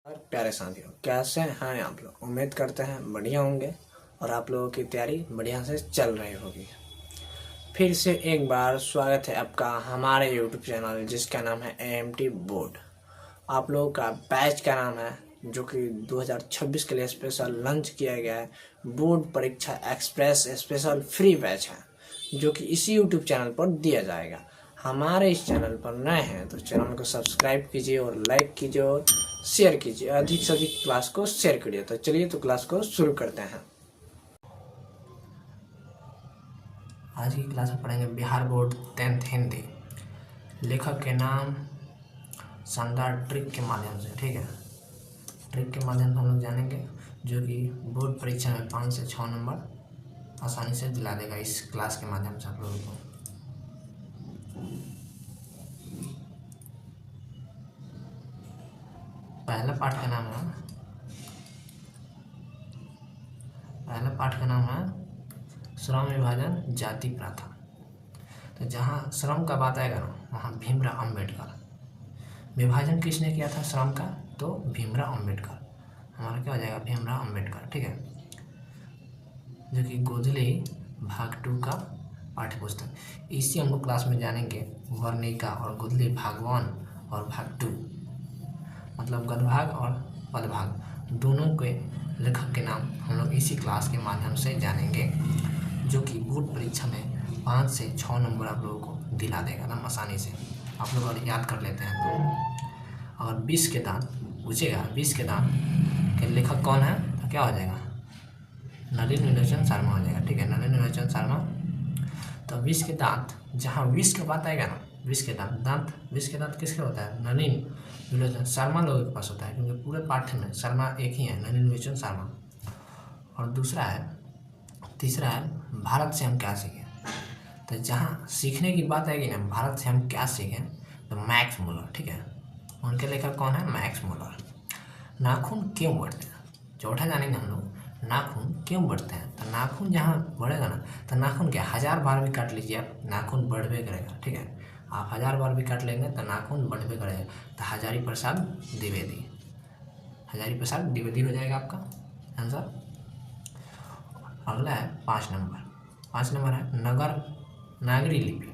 और प्यारे साथियों, कैसे हैं आप लोग? उम्मीद करते हैं बढ़िया होंगे और आप लोगों की तैयारी बढ़िया से चल रही होगी। फिर से एक बार स्वागत है आपका हमारे यूट्यूब चैनल जिसका नाम है AMT बोर्ड। आप लोगों का बैच का नाम है जो कि 2026 के लिए स्पेशल लॉन्च किया गया है। बोर्ड परीक्षा एक्सप्रेस स्पेशल फ्री बैच है जो कि इसी यूट्यूब चैनल पर दिया जाएगा। हमारे इस चैनल पर नए हैं तो चैनल को सब्सक्राइब कीजिए और लाइक कीजिए और शेयर कीजिए। अधिक से अधिक क्लास को शेयर करिए। तो चलिए तो क्लास को शुरू करते हैं। आज की क्लास में पढ़ेंगे बिहार बोर्ड 10th हिंदी। लेखक के नाम शानदार ट्रिक के माध्यम से, ठीक है, ट्रिक के माध्यम से हम लोग जानेंगे जो कि बोर्ड परीक्षा में 5 से 6 नंबर आसानी से दिला देगा इस क्लास के माध्यम से आप लोगों को। पहला पाठ का नाम है श्रम विभाजन जाति प्रथा। तो जहाँ श्रम का बात आएगा ना वहाँ भीमराव अम्बेडकर। विभाजन किसने किया था श्रम का? तो भीमराव अम्बेडकर। हमारा क्या हो जाएगा? भीमराव अम्बेडकर, ठीक है, जो कि गोधले भाग 2 का पाठ्य पुस्तक। इसी हम लोग क्लास में जानेंगे वर्णिका और गोधले भाग 1 और भाग 2, मतलब गद्यभाग और पदभाग दोनों के लेखक के नाम हम लोग इसी क्लास के माध्यम से जानेंगे जो कि बोर्ड परीक्षा में 5 से 6 नंबर आप लोगों को दिला देगा ना आसानी से। आप लोग अगर याद कर लेते हैं तो अगर 20 के दांत पूछेगा, 20 के दांत के लेखक कौन है तो क्या हो जाएगा? नलिनी नीलोत्पल शर्मा हो जाएगा, ठीक है, नलिनी नीलोत्पल शर्मा। तो 20 के दांत, जहाँ 20 के बात आएगा ना, 20 के दांत किसके होता है? नलिनी नीलोत्पल शर्मा लोगों के पास होता है, क्योंकि पूरे पाठ्य में शर्मा एक ही है, नलिनी नीलोत्पल शर्मा। और तीसरा है भारत से हम क्या सीखें। तो जहाँ सीखने की बात आएगी ना, भारत से हम क्या सीखें, तो मैक्स मुलर, ठीक है, उनके लेखक कौन है? Max Muller. नाखून क्यों बढ़ते हैं, चौथा जानेंगे हम लोग, नाखून क्यों बढ़ते हैं। तो नाखून जहाँ बढ़ेगा ना, तो नाखून क्या 1000 बार भी काट लीजिए आप, नाखून बढ़वे करेगा, ठीक है, आप 1000 बार भी काट लेंगे तो नाखून बढ़वे करेगा। तो हजारी प्रसाद द्विवेदी, हजारी प्रसाद द्विवेदी हो जाएगा आपका आंसर। अगला है 5 नंबर है नागरी लिपि।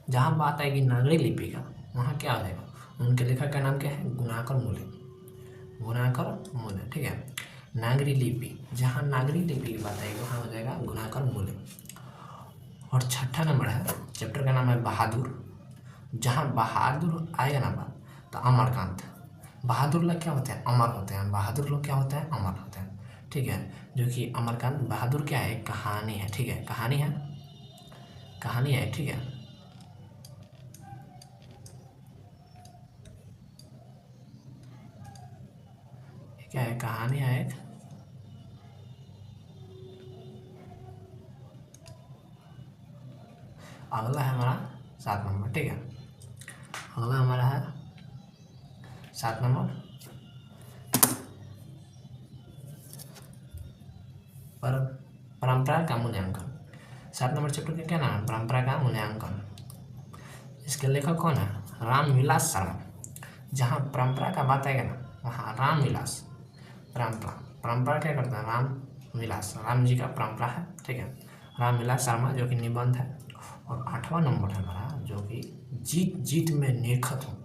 जहाँ बात आएगी नागरी लिपि का, वहाँ क्या हो जाएगा? उनके लेखक का नाम क्या है? गुणाकर मूले, ठीक है, नागरी लिपि। जहाँ नागरी लिपि की बात आएगी वहाँ हो जाएगा गुणाकर मूले। और 6ठा नंबर है, चैप्टर का नाम है बहादुर। जहाँ बहादुर आएगा ना बात, तो अमरकांत। बहादुर लोग क्या होते हैं? अमर होते हैं। बहादुर लोग क्या होते हैं? अमर होते हैं, ठीक है, जो कि अमरकांत बहादुर क्या है? कहानी है, ठीक है, कहानी है, ठीक है। क्या है? कहानी है एक। अगला है हमारा 7 नंबर, ठीक है, अगला हमारा है 7 नंबर पर परंपरा का मूल्यांकन। 7 नंबर चैप्टर का क्या नाम है? परंपरा का मूल्यांकन। इसके लेखक कौन है? रामविलास शर्मा। जहाँ परंपरा का बात आएगा ना, वहाँ रामविलास, परंपरा क्या करता है? रामविलास, राम जी का परंपरा है, ठीक है, रामविलास शर्मा, जो कि निबंध है। और 8वां नंबर है हमारा जो कि जीत में निरखत हूँ।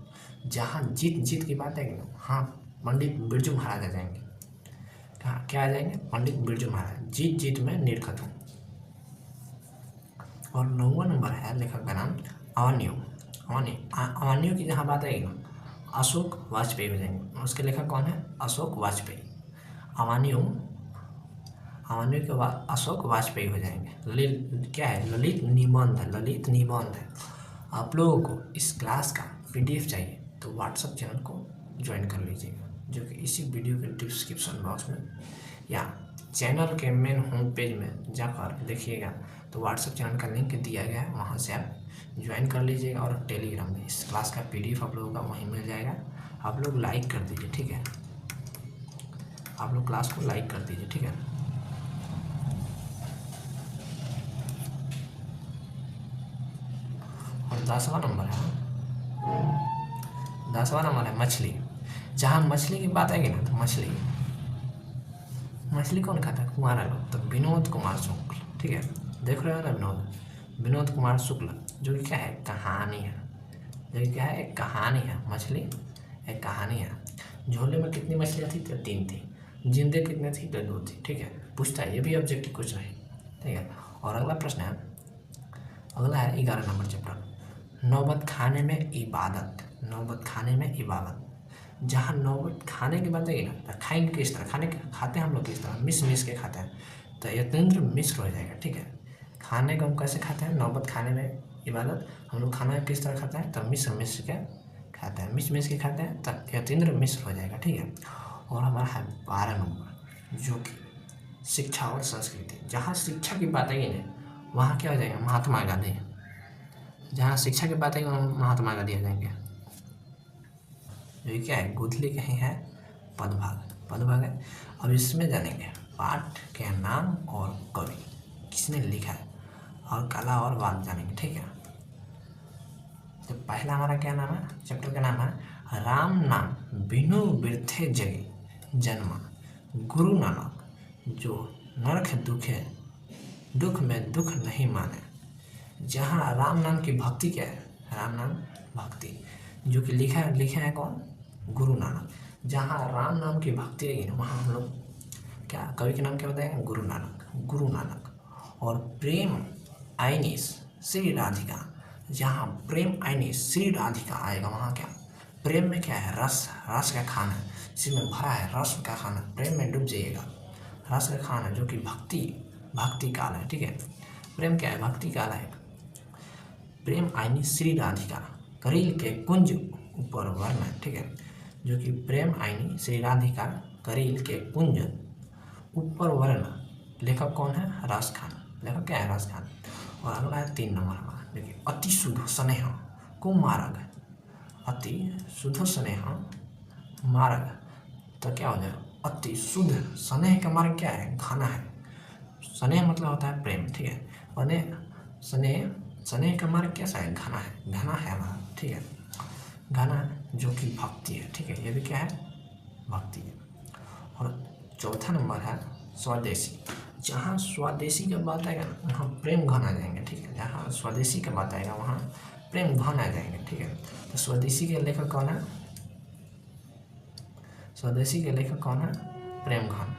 जहाँ जीत की बात आएगी ना, हाँ, पंडित बिरजू महाराज आ जाएंगे। कहाँ क्या आ जाएंगे? पंडित बिरजू महाराज, जीत में निरखत हूँ। और 9वां नंबर है लेखक का नाम अवन्यू की जहाँ बात आएगी ना, अशोक वाजपेयी हो जाएंगे। उसके लेखक कौन है? अशोक वाजपेयी। अवन्यू के बाद अशोक वाजपेयी हो जाएंगे। क्या है? ललित निबंध है। आप लोगों को इस क्लास का PDF चाहिए तो व्हाट्सएप चैनल को ज्वाइन कर लीजिएगा, जो कि इसी वीडियो के डिस्क्रिप्शन बॉक्स में या चैनल के मेन होम पेज में जाकर देखिएगा तो व्हाट्सएप चैनल का लिंक दिया गया है, वहाँ से आप ज्वाइन कर लीजिएगा। और टेलीग्राम में इस क्लास का PDF आप लोगों का वहीं मिल जाएगा। आप लोग लाइक कर दीजिए, ठीक है, आप लोग क्लास को लाइक कर दीजिए, ठीक है। और 10वां नंबर है मछली। जहाँ मछली की बात आएगी ना तो मछली कौन खाता है? कुंवारा लोग। तो विनोद कुमार शुक्ल, ठीक है, देख रहे हो ना, विनोद कुमार शुक्ल, जो कि क्या है? कहानी है। जो कि क्या है? एक कहानी है। मछली एक कहानी है। झोले में कितनी मछलियाँ थी? तो 3 थी। जिंदे कितने थी? तो 2 थी। ठीक है, पूछता है, ये भी ऑब्जेक्टिव क्वेश्चन है। ठीक है, और अगला प्रश्न है, अगला है 11 नंबर चैप्टर, नौबत खाने में इबादत। नौबत खाने में इबादत। जहाँ नौबत खाने की बात है ना, तो खाएंगे किस तरह? खाते हैं हम लोग किस तरह? मिस के खाते हैं। तो यतेंद्र मिश्र हो जाएगा। ठीक है, खाने को हम कैसे खाते हैं? नौबत खाने में इबादत। हम लोग खाना किस तरह खाते हैं? तो मिश्र के खाते हैं, मिस के खाते हैं, तो यतेंद्र मिश्र हो जाएगा। ठीक है, और हमारा है 12 नंबर, जो कि शिक्षा और संस्कृति। जहाँ शिक्षा की बात आएगी ना, वहाँ क्या हो जाएगा? महात्मा गांधी। जहाँ शिक्षा की बात आएगी वहाँ महात्मा गांधी हो जाएंगे। ये क्या है? गुथली कहीं है पदभाग है। अब इसमें जानेंगे पाठ के नाम और कवि किसने लिखा है, और कला और वाद जानेंगे। ठीक है, तो पहला हमारा क्या नाम है? चैप्टर का नाम है राम नाम बिनु बिरथे जगे जन्मा गुरु नानक, जो नरक दुखे दुख में दुख नहीं माने। जहाँ राम नाम की भक्ति क्या है? राम नाम भक्ति, जो कि लिखा है कौन? गुरु नानक। जहाँ राम नाम की भक्ति रहेगी ना, वहाँ हम लोग क्या, कवि के नाम क्या बताएंगे? गुरु नानक। और प्रेम आईनी श्री राधिका, जहाँ प्रेम आईनी श्री राधिका आएगा, वहाँ क्या? प्रेम में क्या है? रस का खाना, जिसमें भरा है रस का खाना, प्रेम में डूब जाइएगा। रस का खाना, जो कि भक्ति काल है। ठीक है, प्रेम क्या है? भक्ति काल है। प्रेम आईनी श्री राधिका करील के कुंज ऊपर वर्ण। ठीक है, जो कि प्रेम आईनी श्री राधिका करील के कुंज ऊपर वर्ण। लेखक कौन है? रस खान। लेखक क्या है? रस खान। और अगला है 3 नंबर हमारा, देखिए, अति शुद्ध स्नेह कुमार्ग। अति शुद्ध स्नेह मार्ग, तो क्या हो जाएगा? अति शुद्ध स्नेह का मार्ग क्या है? घना है। स्नेह मतलब होता है प्रेम। ठीक है, और स्नेह का मार्ग कैसा है? घना है हमारा। ठीक है, घना, जो कि भक्ति है। ठीक है, ये भी क्या है? भक्ति है। और चौथा नंबर है स्वदेशी। जहाँ स्वदेशी का बात आएगा ना, वहाँ प्रेम घन आ जाएंगे। ठीक है, जहाँ स्वदेशी का बात आएगा वहाँ प्रेम घन आ जाएंगे। ठीक है, तो स्वदेशी के लेखक कौन है? स्वदेशी के लेखक कौन है? प्रेम घन।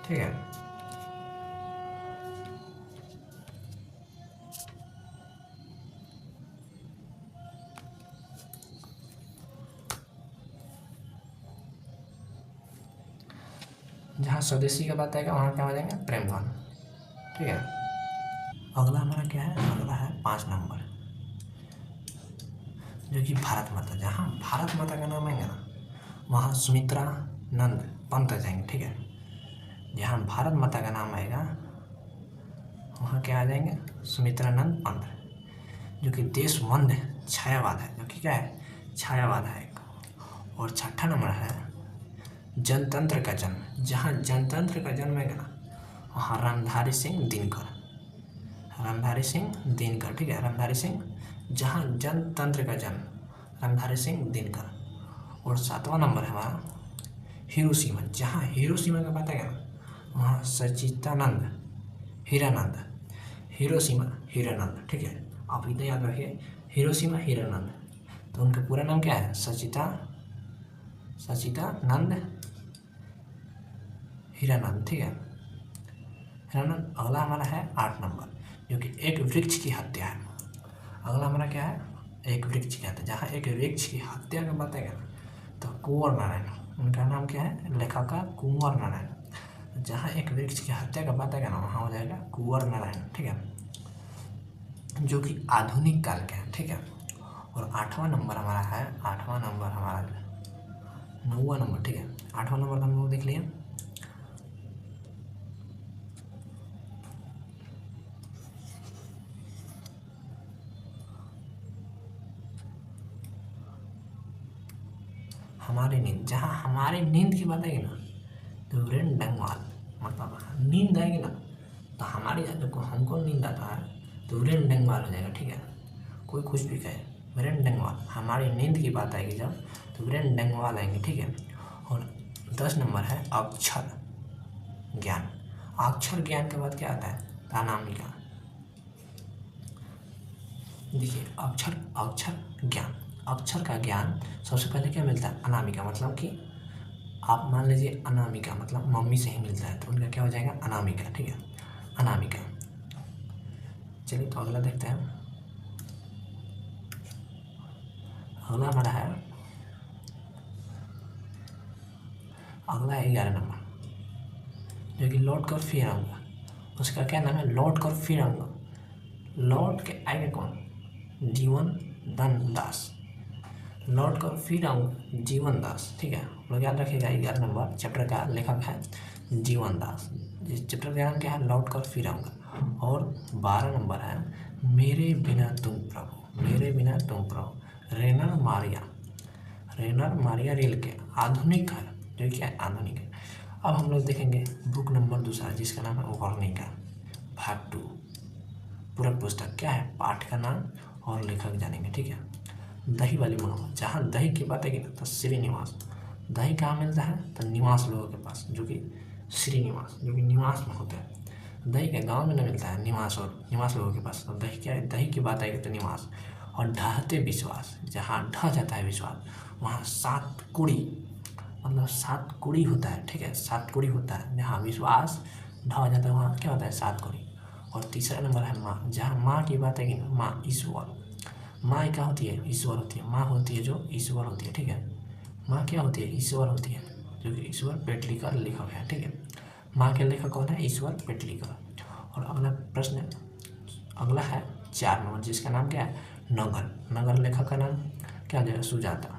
ठीक है, जहाँ स्वदेशी का बात आएगा वहाँ क्या हो जाएंगे? प्रेम घन। ठीक है, अगला हमारा क्या है? अगला है 5 नंबर, जो कि भारत माता। जहाँ भारत माता का नाम आएगा ना, वहाँ सुमित्रा नंद पंत आ जाएंगे। ठीक है, जहाँ भारत माता का नाम आएगा वहाँ क्या आ जाएंगे? सुमित्रा नंद पंत, जो कि देशबंध छायावाद है। जो कि क्या है? छायावाद है। और 6ठा नंबर है जनतंत्र का जन्म। जहाँ जनतंत्र का जन्म है ना, वहाँ रामधारी सिंह दिनकर। ठीक है, रामधारी सिंह। जहाँ जनतंत्र का जन्म, रामधारी सिंह दिनकर। और 7वां नंबर है हमारा हिरोशिमा। जहाँ हिरोशिमा का बात है ना, वहाँ सच्चिदानंद हीरानंद। हीरानंद। ठीक है, आप इतना याद रखिए, हिरोशिमा हीरानंद। तो उनका पूरा नाम क्या है? सच्चिदानंद हीरानंद। ठीक है, हीरानंद। अगला हमारा है 8 नंबर, जो कि एक वृक्ष की हत्या है। अगला हमारा क्या है? एक वृक्ष की हत्या। जहाँ एक वृक्ष की हत्या का बात है ना, तो कुंवर नारायण, उनका नाम क्या है? लेखक का कुंवर नारायण। जहाँ एक वृक्ष की हत्या का बात है ना, वहाँ हो जाएगा कुंवर नारायण। ठीक है, जो कि आधुनिक काल के हैं। ठीक है, और 8वां नंबर हमारा है, 9वां नंबर। ठीक है, 8वां नंबर हम लोग देख लिए। हमारी नींद। जहाँ हमारी नींद की बात आएगी ना, तो वीरेन डंगवाल, मतलब नींद आएगी ना, तो हमारी, हमको नींद आता है तो वीरेन डंगवाल हो जाएगा। ठीक है, कोई कुछ भी कहे, ब्रेन डंगवाल, हमारी नींद की बात आएगी जब तो ब्रेन डंगवाल आएंगे, ठीक है। और 10 नंबर है अक्षर ज्ञान। अक्षर ज्ञान के बाद क्या आता है? अनामिका। देखिए अक्षर ज्ञान, अक्षर का ज्ञान सबसे पहले क्या मिलता है? अनामिका। मतलब कि आप मान लीजिए अनामिका मतलब मम्मी से ही मिलता है तो उनका क्या हो जाएगा? अनामिका, ठीक है, अनामिका। चलिए तो अगला देखते हैं। अगला हमारा है, अगला है 11 नंबर, जो कि लौट कर फिर आऊँगा। उसका क्या नाम है? लौट कर फिर आऊँगा। लौट के आएगा कौन? जीवन दास। लौट कर फिर आऊँगा जीवन दास, ठीक है। लोग याद रखिएगा 11 नंबर चैप्टर का लेखक है जीवन दास। इस चैप्टर का नाम क्या है? लौट कर फिर आऊँगा। और 12 नंबर है मेरे बिना तुम प्रभु, मेरे बिना तुम प्रभु। रेनर मारिया रेल के आधुनिक है, जो क्या है? आधुनिक है। अब हम लोग देखेंगे बुक नंबर दूसरा जिसका नाम है वर्णिका भाग 2। पूरा पुस्तक क्या है? पाठ का नाम और लेखक जानेंगे, ठीक है। दही वाली मोहब्बत, जहाँ दही की बात है तो श्रीनिवास। दही कहाँ मिलता है? तो निवास लोगों के पास, जो कि श्रीनिवास, जो कि निवास में होता है। दही के गांव में नहीं मिलता है, निवास लोगों के पास। तो दही क्या है? दही की बात आएगी तो निवास। और ढहते विश्वास, जहाँ ढह जाता है विश्वास वहाँ 7 कुड़ी, मतलब 7 कुड़ी होता है, ठीक है, 7 कुड़ी होता है। जहाँ विश्वास ढह जाता है वहाँ क्या होता है? 7 कुड़ी। और तीसरा नंबर है माँ, जहाँ माँ की बात है कि माँ ईश्वर। माँ क्या होती है? ईश्वर होती है। माँ होती है जो ईश्वर होती है, ठीक है। माँ क्या होती है? ईश्वर होती है, जो कि ईश्वर पेटलिकर लेखक है, ठीक है। माँ के लेखक कौन है? ईश्वर पेटलिकर। और अगला प्रश्न, अगला है 4 नंबर जिसका नाम क्या है? नगर। नगर लेखक का नाम क्या हो जाएगा? सुजाता।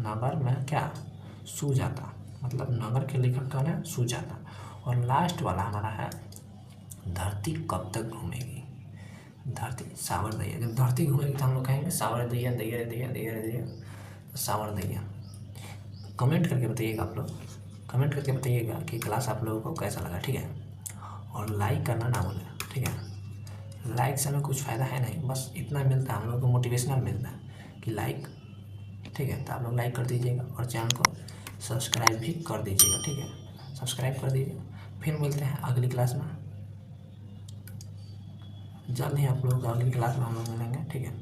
नगर में क्या? सुजाता, मतलब नगर के लेखक कौन है? सुजाता। और लास्ट वाला हमारा है धरती कब तक घूमेगी। धरती सावर दैया। जब धरती घूमेगी तो हम लोग कहेंगे सावर दैया दैया रे दैया दैया रे दैया, सावर दैया। कमेंट करके बताइएगा, आप लोग कमेंट करके बताइएगा कि क्लास आप लोगों को कैसा लगा, ठीक है। और लाइक करना ना भूलें, ठीक है। लाइक से हमें कुछ फ़ायदा है नहीं, बस इतना मिलता है हम लोग को, मोटिवेशनल मिलता है कि लाइक, ठीक है। तो आप लोग लाइक कर दीजिएगा और चैनल को सब्सक्राइब भी कर दीजिएगा, ठीक है। सब्सक्राइब कर दीजिए। फिर मिलते हैं अगली क्लास में, जल्द ही आप लोग अगली क्लास में हम लोग मिलेंगे, ठीक है।